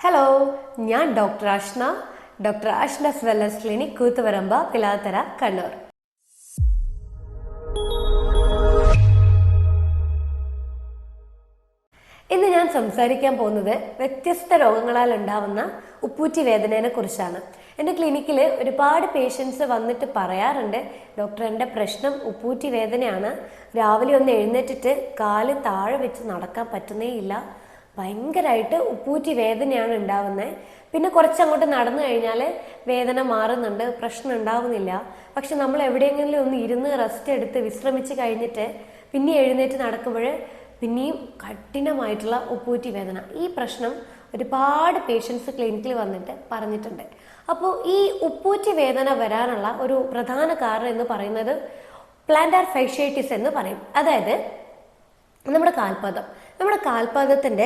Hello, ഞാൻ doctor Ashna, doctor Ashna's wellness clinic, Koothuparamba, Pilathara, Kannur. ഇന്ന് ഞാൻ സംസാരിക്കാൻ പോകുന്നത് വ്യത്യസ്ത രോഗങ്ങളാൽ ഉണ്ടാവുന്ന ഉപ്പൂറ്റി വേദനയെ കുറിച്ചാണ്. എൻ്റെ ക്ലിനിക്കിൽ ഒരുപാട് പേഷ്യൻസ് വന്നിട്ട് പറയാറുണ്ട്, ഡോക്ടർ എൻ്റെ പ്രശ്നം ഉപ്പൂറ്റി വേദനയാണ്, രാവിലെ ഒന്ന് എഴുന്നേറ്റിട്ട് കാല് താഴെ വെച്ച് നടക്കാൻ പറ്റുന്നേ ഇല്ല, ഭയങ്കരമായിട്ട് ഉപ്പൂറ്റി വേദനയാണ് ഉണ്ടാവുന്നത്. പിന്നെ കുറച്ചങ്ങോട്ട് നടന്നു കഴിഞ്ഞാൽ വേദന മാറുന്നുണ്ട്, പ്രശ്നം ഉണ്ടാവുന്നില്ല. പക്ഷെ നമ്മൾ എവിടെയെങ്കിലും ഒന്ന് ഇരുന്ന് റെസ്റ്റ് എടുത്ത് വിശ്രമിച്ച് കഴിഞ്ഞിട്ട് പിന്നെ എഴുന്നേറ്റ് നടക്കുമ്പോൾ പിന്നെയും കഠിനമായിട്ടുള്ള ഉപ്പൂറ്റി വേദന. ഈ പ്രശ്നം ഒരുപാട് പേഷ്യൻസ് ക്ലിനിക്കിൽ വന്നിട്ട് പറഞ്ഞിട്ടുണ്ട്. അപ്പോൾ ഈ ഉപ്പൂറ്റി വേദന വരാനുള്ള ഒരു പ്രധാന കാരണം എന്ന് പറയുന്നത് പ്ലാന്റാർ ഫാഷ്യേറ്റിസ് എന്ന് പറയും. അതായത് നമ്മുടെ കാൽപാദത്തിൻ്റെ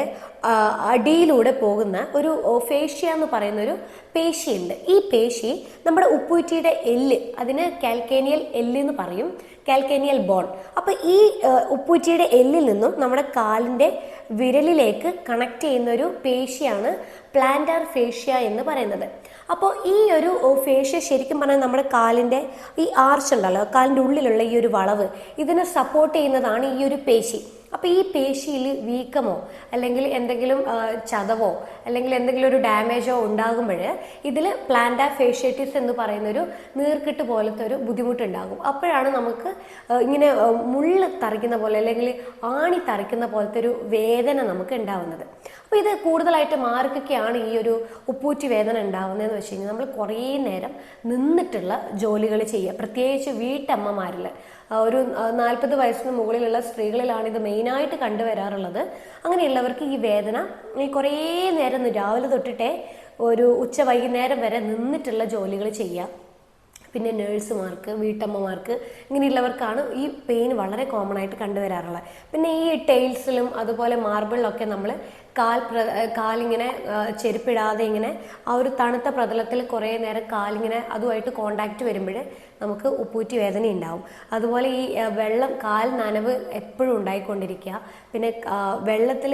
അടിയിലൂടെ പോകുന്ന ഒരു ഫേഷ്യ എന്ന് പറയുന്ന ഒരു പേശിയുണ്ട്. ഈ പേശി നമ്മുടെ ഉപ്പൂറ്റിയുടെ എല്ല്, അതിന് കാൽക്കേനിയൽ എല്ല് എന്ന് പറയും, കാൽക്കേനിയൽ ബോൺ. അപ്പോൾ ഈ ഉപ്പൂറ്റിയുടെ എല്ലിൽ നിന്നും നമ്മുടെ കാലിൻ്റെ വിരലിലേക്ക് കണക്ട് ചെയ്യുന്ന ഒരു പേശിയാണ് പ്ലാന്റാർ ഫേഷ്യ എന്ന് പറയുന്നത്. അപ്പോൾ ഈ ഒരു ഫേഷ്യ ശരിക്കും പറഞ്ഞാൽ നമ്മുടെ കാലിൻ്റെ ഈ ആർച്ച് ഉണ്ടല്ലോ, കാലിൻ്റെ ഉള്ളിലുള്ള ഈ ഒരു വളവ്, ഇതിനെ സപ്പോർട്ട് ചെയ്യുന്നതാണ് ഈ ഒരു പേശി. അപ്പോൾ ഈ പേശിയിൽ വീക്കമോ അല്ലെങ്കിൽ എന്തെങ്കിലും ചതവോ അല്ലെങ്കിൽ എന്തെങ്കിലും ഒരു ഡാമേജോ ഉണ്ടാകുമ്പോൾ ഇതിൽ പ്ലാന്റാർ ഫാഷ്യേറ്റിസ് എന്ന് പറയുന്നൊരു നീർക്കെട്ട് പോലത്തെ ഒരു ബുദ്ധിമുട്ടുണ്ടാകും. അപ്പോഴാണ് നമുക്ക് ഇങ്ങനെ മുള്ള് തറയ്ക്കുന്ന പോലെ അല്ലെങ്കിൽ ആണി തറയ്ക്കുന്ന പോലത്തെ ഒരു വേദന നമുക്ക് ഉണ്ടാവുന്നത്. അപ്പോൾ ഇത് കൂടുതലായിട്ട് ആർക്കൊക്കെയാണ് ഈ ഒരു ഉപ്പൂറ്റി വേദന ഉണ്ടാവുന്നതെന്ന് വെച്ച് കഴിഞ്ഞാൽ, നമ്മൾ കുറേ നേരം നിന്നിട്ടുള്ള ജോലികൾ ചെയ്യുക, പ്രത്യേകിച്ച് വീട്ടമ്മമാരിൽ ഒരു 40 വയസ്സിന് മുകളിലുള്ള സ്ത്രീകളിലാണ് ഇത് മെയിനായിട്ട് കണ്ടുവരാറുള്ളത്. അങ്ങനെയുള്ളവർക്ക് ഈ വേദന ഈ കുറേ നേരം രാവിലെ തൊട്ടിട്ടേ ഒരു വൈകുന്നേരം വരെ നിന്നിട്ടുള്ള ജോലികൾ ചെയ്യുക. പിന്നെ നേഴ്സുമാർക്ക്, വീട്ടമ്മമാർക്ക്, ഇങ്ങനെയുള്ളവർക്കാണ് ഈ പെയിൻ വളരെ കോമൺ ആയിട്ട് കണ്ടുവരാറുള്ളത്. പിന്നെ ഈ ടൈൽസിലും അതുപോലെ മാർബിളിലൊക്കെ നമ്മൾ കാലിങ്ങനെ ചെരുപ്പിടാതെ ഇങ്ങനെ ആ ഒരു തണുത്ത പ്രതലത്തിൽ കുറേ നേരം കാലിങ്ങനെ അതുമായിട്ട് കോണ്ടാക്റ്റ് വരുമ്പോൾ നമുക്ക് ഉപ്പൂറ്റി വേദന ഉണ്ടാവും. അതുപോലെ ഈ കാൽ നനവ് എപ്പോഴും ഉണ്ടായിക്കൊണ്ടിരിക്കുക, പിന്നെ വെള്ളത്തിൽ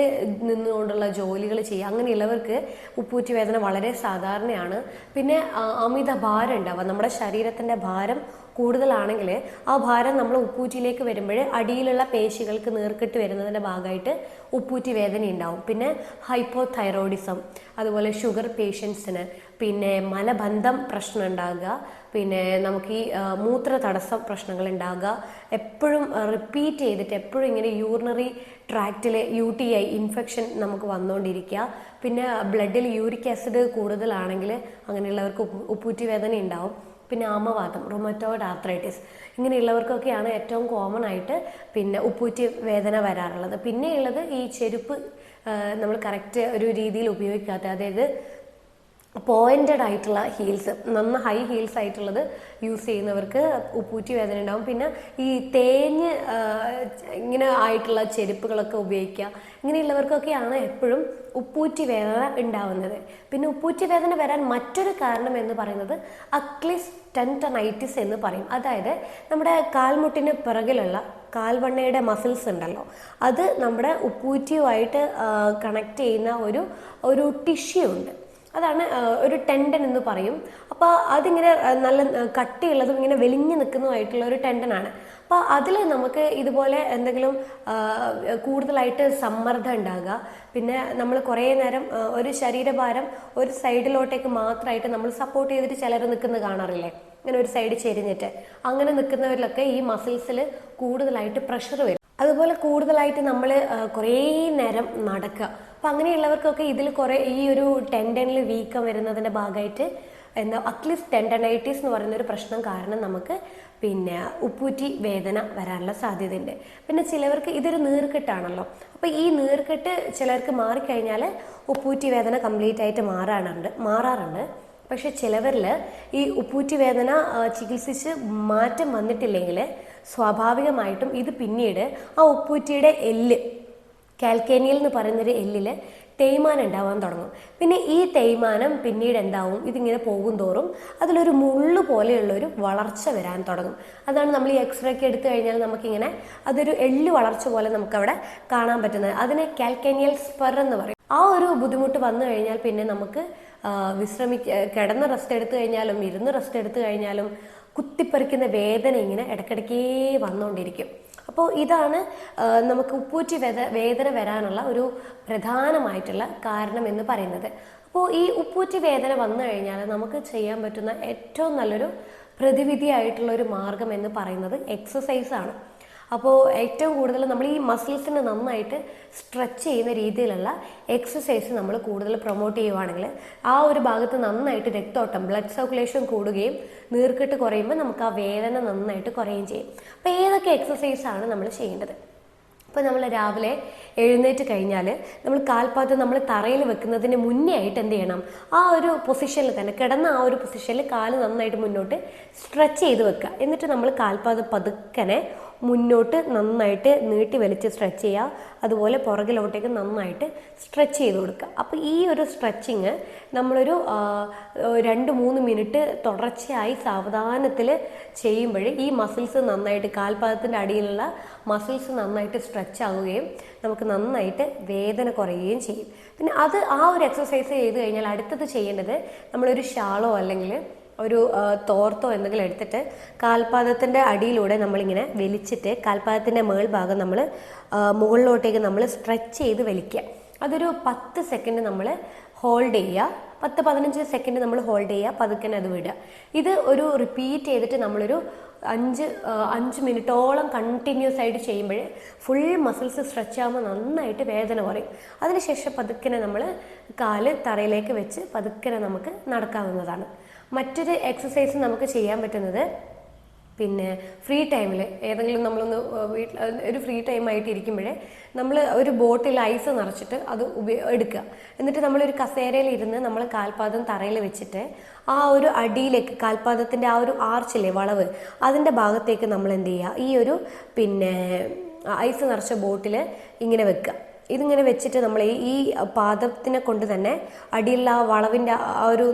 നിന്നുകൊണ്ടുള്ള ജോലികൾ ചെയ്യുക, അങ്ങനെയുള്ളവർക്ക് ഉപ്പൂറ്റി വേദന വളരെ സാധാരണയാണ്. പിന്നെ അമിത ഭാരം ഉണ്ടാവുക, നമ്മുടെ ശരീരത്തിൻ്റെ ഭാരം കൂടുതലാണെങ്കിൽ ആ ഭാരം നമ്മൾ ഉപ്പൂറ്റിയിലേക്ക് വരുമ്പോൾ അടിയിലുള്ള പേശികൾക്ക് നീർക്കെട്ട് വരുന്നതിൻ്റെ ഭാഗമായിട്ട് ഉപ്പൂറ്റി വേദന ഉണ്ടാവും. പിന്നെ ഹൈപ്പോതൈറോയിഡിസം, അതുപോലെ ഷുഗർ പേഷ്യൻസിന്, പിന്നെ മലബന്ധം പ്രശ്നം ഉണ്ടാകുക, പിന്നെ നമുക്ക് ഈ മൂത്ര തടസ്സം പ്രശ്നങ്ങൾ ഉണ്ടാകുക, എപ്പോഴും റിപ്പീറ്റ് ചെയ്തിട്ട് എപ്പോഴും ഇങ്ങനെ യൂറിനറി ട്രാക്റ്റിൽ UTI ഇൻഫെക്ഷൻ നമുക്ക് വന്നുകൊണ്ടിരിക്കുക, പിന്നെ ബ്ലഡിൽ യൂറിക് ആസിഡ് കൂടുതലാണെങ്കിൽ അങ്ങനെയുള്ളവർക്ക് ഉപ്പൂറ്റി വേദന ഉണ്ടാവും. പിന്നെ ആമവാദം, റുമറ്റോയിഡ് ആർത്രൈറ്റിസ്, ഇങ്ങനെയുള്ളവർക്കൊക്കെയാണ് ഏറ്റവും കോമൺ ആയിട്ട് പിന്നെ ഉപ്പൂറ്റി വേദന വരാറുള്ളത്. പിന്നെയുള്ളത് ഈ ചെരുപ്പ് നമ്മൾ കറക്റ്റ് ഒരു രീതിയിൽ ഉപയോഗിക്കാത്ത, അതായത് പോയിന്റഡ് ആയിട്ടുള്ള ഹീൽസ്, ഹൈ ഹീൽസ് ആയിട്ടുള്ളത് യൂസ് ചെയ്യുന്നവർക്ക് ഉപ്പൂറ്റി വേദന ഉണ്ടാവും. പിന്നെ ഈ തേഞ്ഞ് ഇങ്ങനെ ആയിട്ടുള്ള ചെരുപ്പുകളൊക്കെ ഉപയോഗിക്കുക, ഇങ്ങനെയുള്ളവർക്കൊക്കെയാണ് എപ്പോഴും ഉപ്പൂറ്റി വേദന ഉണ്ടാവുന്നത്. പിന്നെ ഉപ്പൂറ്റി വേദന വരാൻ മറ്റൊരു കാരണം എന്ന് പറയുന്നത് അക്ലിസ് ടെൻഡനൈറ്റിസ് എന്ന് പറയും. അതായത് നമ്മുടെ കാൽമുട്ടിന് പിറകിലുള്ള കാൽവണ്ണയുടെ മസിൽസ് ഉണ്ടല്ലോ, അത് നമ്മുടെ ഉപ്പൂറ്റിയുമായിട്ട് കണക്ട് ചെയ്യുന്ന ഒരു ടിഷ്യൂ ഉണ്ട്, അതാണ് ഒരു ടെൻഡൻ എന്ന് പറയും. അപ്പോൾ അതിങ്ങനെ നല്ല കട്ടിയുള്ളതും ഇങ്ങനെ വെലിഞ്ഞു നിൽക്കുന്നതുമായിട്ടുള്ള ഒരു ടെൻഡനാണ്. അപ്പോൾ അതിൽ നമുക്ക് ഇതുപോലെ എന്തെങ്കിലും കൂടുതലായിട്ട് സമ്മർദ്ദം ഉണ്ടാകുക, പിന്നെ നമ്മൾ കുറേ നേരം ഒരു ശരീരഭാരം ഒരു സൈഡിലോട്ടേക്ക് മാത്രമായിട്ട് നമ്മൾ സപ്പോർട്ട് ചെയ്തിട്ട് ചിലർ നിൽക്കുന്നത് കാണാറില്ലേ, ഇങ്ങനെ ഒരു സൈഡ് ചെരിഞ്ഞിട്ട്, അങ്ങനെ നിൽക്കുന്നവരിലൊക്കെ ഈ മസിൽസിൽ കൂടുതലായിട്ട് പ്രഷർ വരും. അതുപോലെ കൂടുതലായിട്ട് നമ്മൾ കുറേ നേരം നടക്കുക. അപ്പം അങ്ങനെയുള്ളവർക്കൊക്കെ ഇതിൽ ഈ ഒരു ടെൻഡനിൽ വീക്കം വരുന്നതിൻ്റെ ഭാഗമായിട്ട് അക്ലിസ് ടെൻഡനൈറ്റിസ് എന്ന് പറയുന്നൊരു പ്രശ്നം കാരണം നമുക്ക് പിന്നെ ഉപ്പൂറ്റി വേദന വരാനുള്ള സാധ്യതയുണ്ട്. പിന്നെ ചിലവർക്ക് ഇതൊരു നീർക്കെട്ടാണല്ലോ, അപ്പോൾ ഈ നീർക്കെട്ട് ചിലർക്ക് മാറിക്കഴിഞ്ഞാൽ ഉപ്പൂറ്റി വേദന കംപ്ലീറ്റ് ആയിട്ട് മാറാറുണ്ട്. പക്ഷെ ചിലവരിൽ ഈ ഉപ്പൂറ്റി വേദന ചികിത്സിച്ച് മാറ്റം വന്നിട്ടില്ലെങ്കിൽ സ്വാഭാവികമായിട്ടും ഇത് പിന്നീട് ആ ഉപ്പൂറ്റിയുടെ എല്ല്, കാൽക്കേനിയൽ എന്ന് പറയുന്നൊരു എല്ലിൽ തേയ്മാനം ഉണ്ടാവാൻ തുടങ്ങും. പിന്നെ ഈ തേയ്മാനം പിന്നീട് എന്താവും, ഇതിങ്ങനെ പോകും തോറും അതിലൊരു മുള്ളു പോലെയുള്ളൊരു വളർച്ച വരാൻ തുടങ്ങും. അതാണ് നമ്മൾ ഈ എക്സ്റേ ഒക്കെ എടുത്തു കഴിഞ്ഞാൽ നമുക്കിങ്ങനെ അതൊരു എല്ല് വളർച്ച പോലെ നമുക്കവിടെ കാണാൻ പറ്റുന്നത്. അതിനെ കാൽക്കേനിയൽ സ്പർ എന്ന് പറയും. ആ ഒരു ബുദ്ധിമുട്ട് വന്നു കഴിഞ്ഞാൽ പിന്നെ നമുക്ക് കിടന്ന് റെസ്റ്റ് എടുത്തു കഴിഞ്ഞാലും ഇരുന്ന് റെസ്റ്റ് എടുത്തു കഴിഞ്ഞാലും കുത്തിപ്പറിക്കുന്ന വേദന ഇങ്ങനെ ഇടയ്ക്കിടയ്ക്കേ വന്നുകൊണ്ടിരിക്കും. അപ്പോൾ ഇതാണ് നമുക്ക് ഉപ്പൂറ്റി വേദന വരാനുള്ള ഒരു പ്രധാനമായിട്ടുള്ള കാരണം എന്ന് പറയുന്നത്. അപ്പോൾ ഈ ഉപ്പൂറ്റി വേദന വന്നു കഴിഞ്ഞാൽ നമുക്ക് ചെയ്യാൻ പറ്റുന്ന ഏറ്റവും നല്ലൊരു പ്രതിവിധിയായിട്ടുള്ള ഒരു മാർഗം എന്ന് പറയുന്നത് എക്സസൈസ് ആണ്. അപ്പോൾ ഏറ്റവും കൂടുതൽ നമ്മൾ ഈ മസിൽസിനെ നന്നായിട്ട് സ്ട്രെച്ച് ചെയ്യുന്ന രീതിയിലുള്ള എക്സസൈസ് നമ്മൾ കൂടുതൽ പ്രൊമോട്ട് ചെയ്യുവാണെങ്കിൽ ആ ഒരു ഭാഗത്ത് നന്നായിട്ട് രക്തോട്ടം, ബ്ലഡ് സർക്കുലേഷൻ കൂടുകയും നീർക്കെട്ട് കുറയുമ്പോൾ നമുക്ക് ആ വേദന നന്നായിട്ട് കുറയുകയും ചെയ്യും. അപ്പോൾ ഏതൊക്കെ എക്സസൈസാണ് നമ്മൾ ചെയ്യേണ്ടത്? ഇപ്പോൾ നമ്മൾ രാവിലെ എഴുന്നേറ്റ് കഴിഞ്ഞാൽ നമ്മൾ കാൽപാദം നമ്മൾ തറയിൽ വെക്കുന്നതിന് മുന്നേ ആയിട്ട് എന്ത് ചെയ്യണം, ആ ഒരു പൊസിഷനിൽ തന്നെ കിടന്ന ആ ഒരു പൊസിഷനിൽ കാല് നന്നായിട്ട് മുന്നോട്ട് സ്ട്രെച്ച് ചെയ്ത് വെക്കുക. എന്നിട്ട് നമ്മൾ കാൽപാദം പതുക്കനെ മുന്നോട്ട് നന്നായിട്ട് നീട്ടി വലിച്ച് സ്ട്രെച്ച് ചെയ്യുക. അതുപോലെ പുറകിലോട്ടേക്ക് നന്നായിട്ട് സ്ട്രെച്ച് ചെയ്ത് കൊടുക്കുക. അപ്പോൾ ഈ ഒരു സ്ട്രെച്ചിങ് നമ്മളൊരു 2-3 മിനിറ്റ് തുടർച്ചയായി സാവധാനത്തിൽ ചെയ്യുമ്പോൾ ഈ മസിൽസ് നന്നായിട്ട് കാൽപാദത്തിൻ്റെ അടിയിലുള്ള മസിൽസ് നന്നായിട്ട് സ്ട്രെച്ച് ആവുകയും നമുക്ക് നന്നായിട്ട് വേദന കുറയുകയും ചെയ്യും. പിന്നെ ആ ഒരു എക്സസൈസ് ചെയ്ത് കഴിഞ്ഞാൽ അടുത്തത് ചെയ്യേണ്ടത് നമ്മളൊരു ഷാളോ അല്ലെങ്കിൽ ഒരു തോർത്തോ എന്തെങ്കിലും എടുത്തിട്ട് കാൽപാദത്തിൻ്റെ അടിയിലൂടെ നമ്മളിങ്ങനെ വലിച്ചിട്ട് കാൽപാദത്തിൻ്റെ മേൾഭാഗം നമ്മൾ മുകളിലോട്ടേക്ക് നമ്മൾ സ്ട്രെച്ച് ചെയ്ത് വലിക്കുക. അതൊരു 10 സെക്കൻഡ് നമ്മൾ ഹോൾഡ് ചെയ്യുക. 10-15 സെക്കൻഡ് നമ്മൾ ഹോൾഡ് ചെയ്യുക, പതുക്കനെ അത് വിടുക. ഇത് ഒരു റിപ്പീറ്റ് ചെയ്തിട്ട് നമ്മളൊരു 5 മിനിറ്റോളം കണ്ടിന്യൂസ് ആയിട്ട് ചെയ്യുമ്പോൾ ഫുൾ മസിൽസ് സ്ട്രെച്ച് ആകുമ്പോൾ നന്നായിട്ട് വേദന കുറയും. അതിനുശേഷം പതുക്കനെ നമ്മൾ കാല് തറയിലേക്ക് വെച്ച് പതുക്കനെ നമുക്ക് നടക്കാവുന്നതാണ്. മറ്റൊരു എക്സസൈസ് നമുക്ക് ചെയ്യാൻ പറ്റുന്നത് പിന്നെ ഫ്രീ ടൈമിൽ ഏതെങ്കിലും നമ്മളൊന്ന് ഒരു ഫ്രീ ടൈമായിട്ട് ഇരിക്കുമ്പോഴേ നമ്മൾ ഒരു ബോട്ടിൽ ഐസ് നിറച്ചിട്ട് അത് എടുക്കുക. എന്നിട്ട് നമ്മളൊരു കസേരയിൽ ഇരുന്ന് നമ്മൾ കാൽപാദം തറയിൽ വെച്ചിട്ട് ആ ഒരു അടിയിലേക്ക് കാൽപാദത്തിൻ്റെ ആ ഒരു ആർച്ചില്ലേ, വളവ്, അതിൻ്റെ ഭാഗത്തേക്ക് നമ്മൾ എന്ത് ചെയ്യുക, ഈ ഒരു പിന്നെ ഐസ് നിറച്ച ബോട്ടിൽ ഇങ്ങനെ വെക്കുക. ഇതിങ്ങനെ വെച്ചിട്ട് നമ്മൾ ഈ പാദത്തിനെ കൊണ്ട് തന്നെ അടിയിലുള്ള ആ വളവിൻ്റെ ആ ഒരു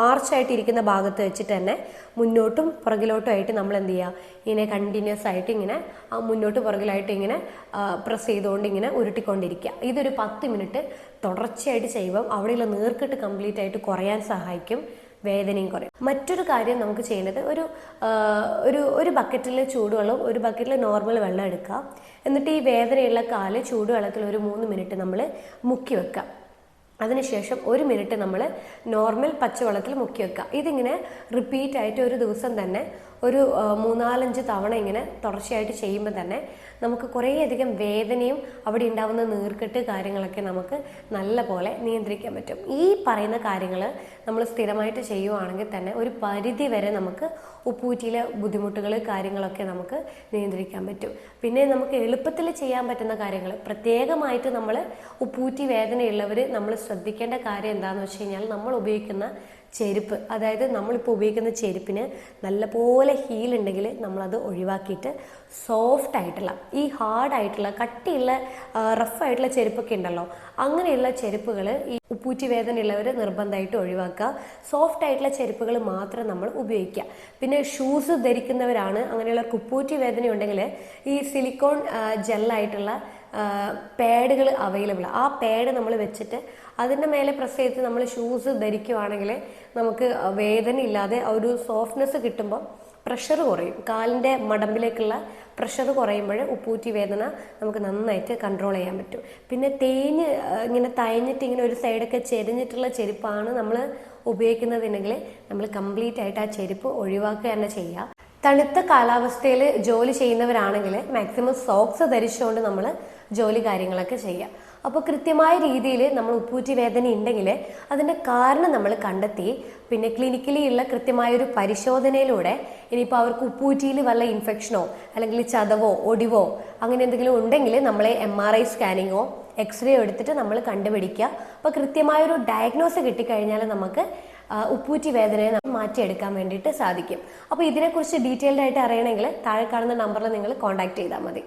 ആർച്ചായിട്ട് ഇരിക്കുന്ന ഭാഗത്ത് വെച്ചിട്ട് തന്നെ മുന്നോട്ടും പുറകിലോട്ടും ആയിട്ട് നമ്മൾ എന്ത് ചെയ്യുക, ഇങ്ങനെ കണ്ടിന്യൂസ് ആയിട്ട് ഇങ്ങനെ മുന്നോട്ട് പുറകിലായിട്ട് ഇങ്ങനെ പ്രസ് ചെയ്തുകൊണ്ട് ഇങ്ങനെ ഉരുട്ടിക്കൊണ്ടിരിക്കുക. ഇതൊരു 10 മിനിറ്റ് തുടർച്ചയായിട്ട് ചെയ്യുമ്പം അവിടെയുള്ള നീർക്കെട്ട് കംപ്ലീറ്റ് ആയിട്ട് കുറയാൻ സഹായിക്കും, വേദനയും കുറയും. മറ്റൊരു കാര്യം നമുക്ക് ചെയ്യേണ്ടത് ഒരു ബക്കറ്റിൽ ചൂടുവെള്ളം, ഒരു ബക്കറ്റിൽ നോർമൽ വെള്ളം എടുക്കുക. എന്നിട്ട് ഈ വേദനയുള്ള കാല് ചൂടുവെള്ളത്തിൽ ഒരു 3 മിനിറ്റ് നമ്മൾ മുക്കി വെക്കുക. അതിനുശേഷം 1 മിനിറ്റ് നമ്മൾ നോർമൽ പച്ചവെള്ളത്തിൽ മുക്കി വെക്കുക. ഇതിങ്ങനെ റിപ്പീറ്റ് ആയിട്ട് ഒരു ദിവസം തന്നെ ഒരു 3-4-5 തവണ ഇങ്ങനെ തുടർച്ചയായിട്ട് ചെയ്യുമ്പോൾ തന്നെ നമുക്ക് കുറേയധികം വേദനയും അവിടെ ഉണ്ടാകുന്ന നീർക്കെട്ട് കാര്യങ്ങളൊക്കെ നമുക്ക് നല്ല പോലെ നിയന്ത്രിക്കാൻ പറ്റും. ഈ പറയുന്ന കാര്യങ്ങൾ നമ്മൾ സ്ഥിരമായിട്ട് ചെയ്യുവാണെങ്കിൽ തന്നെ ഒരു പരിധി വരെ നമുക്ക് ഉപ്പൂറ്റിയിലെ ബുദ്ധിമുട്ടുകൾ കാര്യങ്ങളൊക്കെ നമുക്ക് നിയന്ത്രിക്കാൻ പറ്റും. പിന്നെ നമുക്ക് എളുപ്പത്തിൽ ചെയ്യാൻ പറ്റുന്ന കാര്യങ്ങൾ പ്രത്യേകമായിട്ട് നമ്മൾ ഉപ്പൂറ്റി വേദനയുള്ളവർ നമ്മൾ ശ്രദ്ധിക്കേണ്ട കാര്യം എന്താണെന്ന് വെച്ച് കഴിഞ്ഞാൽ നമ്മൾ ഉപയോഗിക്കുന്ന ചെരുപ്പ്, അതായത് നമ്മളിപ്പോൾ ഉപയോഗിക്കുന്ന ചെരുപ്പിന് നല്ലപോലെ ഹീലുണ്ടെങ്കിൽ നമ്മളത് ഒഴിവാക്കിയിട്ട് സോഫ്റ്റ് ആയിട്ടുള്ള ഈ ഹാർഡായിട്ടുള്ള കട്ടിയുള്ള റഫായിട്ടുള്ള ചെരുപ്പൊക്കെ ഉണ്ടല്ലോ, അങ്ങനെയുള്ള ചെരുപ്പുകൾ ഈ ഉപ്പൂറ്റി വേദനയുള്ളവർ നിർബന്ധമായിട്ട് ഒഴിവാക്കുക. സോഫ്റ്റ് ആയിട്ടുള്ള ചെരുപ്പുകൾ മാത്രം നമ്മൾ ഉപയോഗിക്കുക. പിന്നെ ഷൂസ് ധരിക്കുന്നവരാണ് അങ്ങനെയുള്ളവർക്ക് ഉപ്പൂറ്റി വേദന ഉണ്ടെങ്കിൽ ഈ സിലിക്കോൺ ജെല്ലായിട്ടുള്ള പാഡുകൾ അവൈലബിൾ. ആ പാഡ് നമ്മൾ വെച്ചിട്ട് അതിൻ്റെ മേലെ പ്രസ് ചെയ്ത് നമ്മൾ ഷൂസ് ധരിക്കുവാണെങ്കിൽ നമുക്ക് വേദന ഇല്ലാതെ ഒരു സോഫ്റ്റ്നെസ് കിട്ടുമ്പോൾ പ്രഷർ കുറയും. കാലിൻ്റെ മടമ്പിലേക്കുള്ള പ്രഷർ കുറയുമ്പോൾ ഉപ്പൂറ്റി വേദന നമുക്ക് നന്നായിട്ട് കൺട്രോൾ ചെയ്യാൻ പറ്റും. പിന്നെ ഇങ്ങനെ തയഞ്ഞിട്ട് ഇങ്ങനെ ഒരു സൈഡൊക്കെ ചെരിഞ്ഞിട്ടുള്ള ചെരുപ്പാണ് നമ്മൾ ഉപയോഗിക്കുന്നതെങ്കിൽ നമ്മൾ കംപ്ലീറ്റ് ആയിട്ട് ആ ചെരുപ്പ് ഒഴിവാക്കുക തന്നെ ചെയ്യുക. തണുത്ത കാലാവസ്ഥയിൽ ജോലി ചെയ്യുന്നവരാണെങ്കിൽ മാക്സിമം സോക്സ് ധരിച്ചുകൊണ്ട് നമ്മൾ ജോലി കാര്യങ്ങളൊക്കെ ചെയ്യുക. അപ്പോൾ കൃത്യമായ രീതിയിൽ നമ്മൾ ഉപ്പൂറ്റി വേദന ഉണ്ടെങ്കിൽ അതിൻ്റെ കാരണം നമ്മൾ കണ്ടെത്തി പിന്നെ ക്ലിനിക്കലി ഉള്ള കൃത്യമായൊരു പരിശോധനയിലൂടെ ഇനിയിപ്പോൾ അവർക്ക് ഉപ്പൂറ്റിയിൽ വല്ല ഇൻഫെക്ഷനോ അല്ലെങ്കിൽ ചതവോ ഒടിവോ അങ്ങനെ എന്തെങ്കിലും ഉണ്ടെങ്കിൽ നമ്മളെ MRI സ്കാനിങ്ങോ എക്സ്റേ എടുത്തിട്ട് നമ്മൾ കണ്ടുപിടിക്കുക. അപ്പോൾ കൃത്യമായൊരു ഡയഗ്നോസ് കിട്ടിക്കഴിഞ്ഞാൽ നമുക്ക് ഉപ്പൂറ്റി വേദനയെ മാറ്റിയെടുക്കാൻ വേണ്ടിയിട്ട് സാധിക്കും. അപ്പോൾ ഇതിനെക്കുറിച്ച് ഡീറ്റെയിൽഡ് ആയിട്ട് അറിയണമെങ്കിൽ താഴെ കാണുന്ന നമ്പറിൽ നിങ്ങൾ കോൺടാക്ട് ചെയ്താൽ മതി.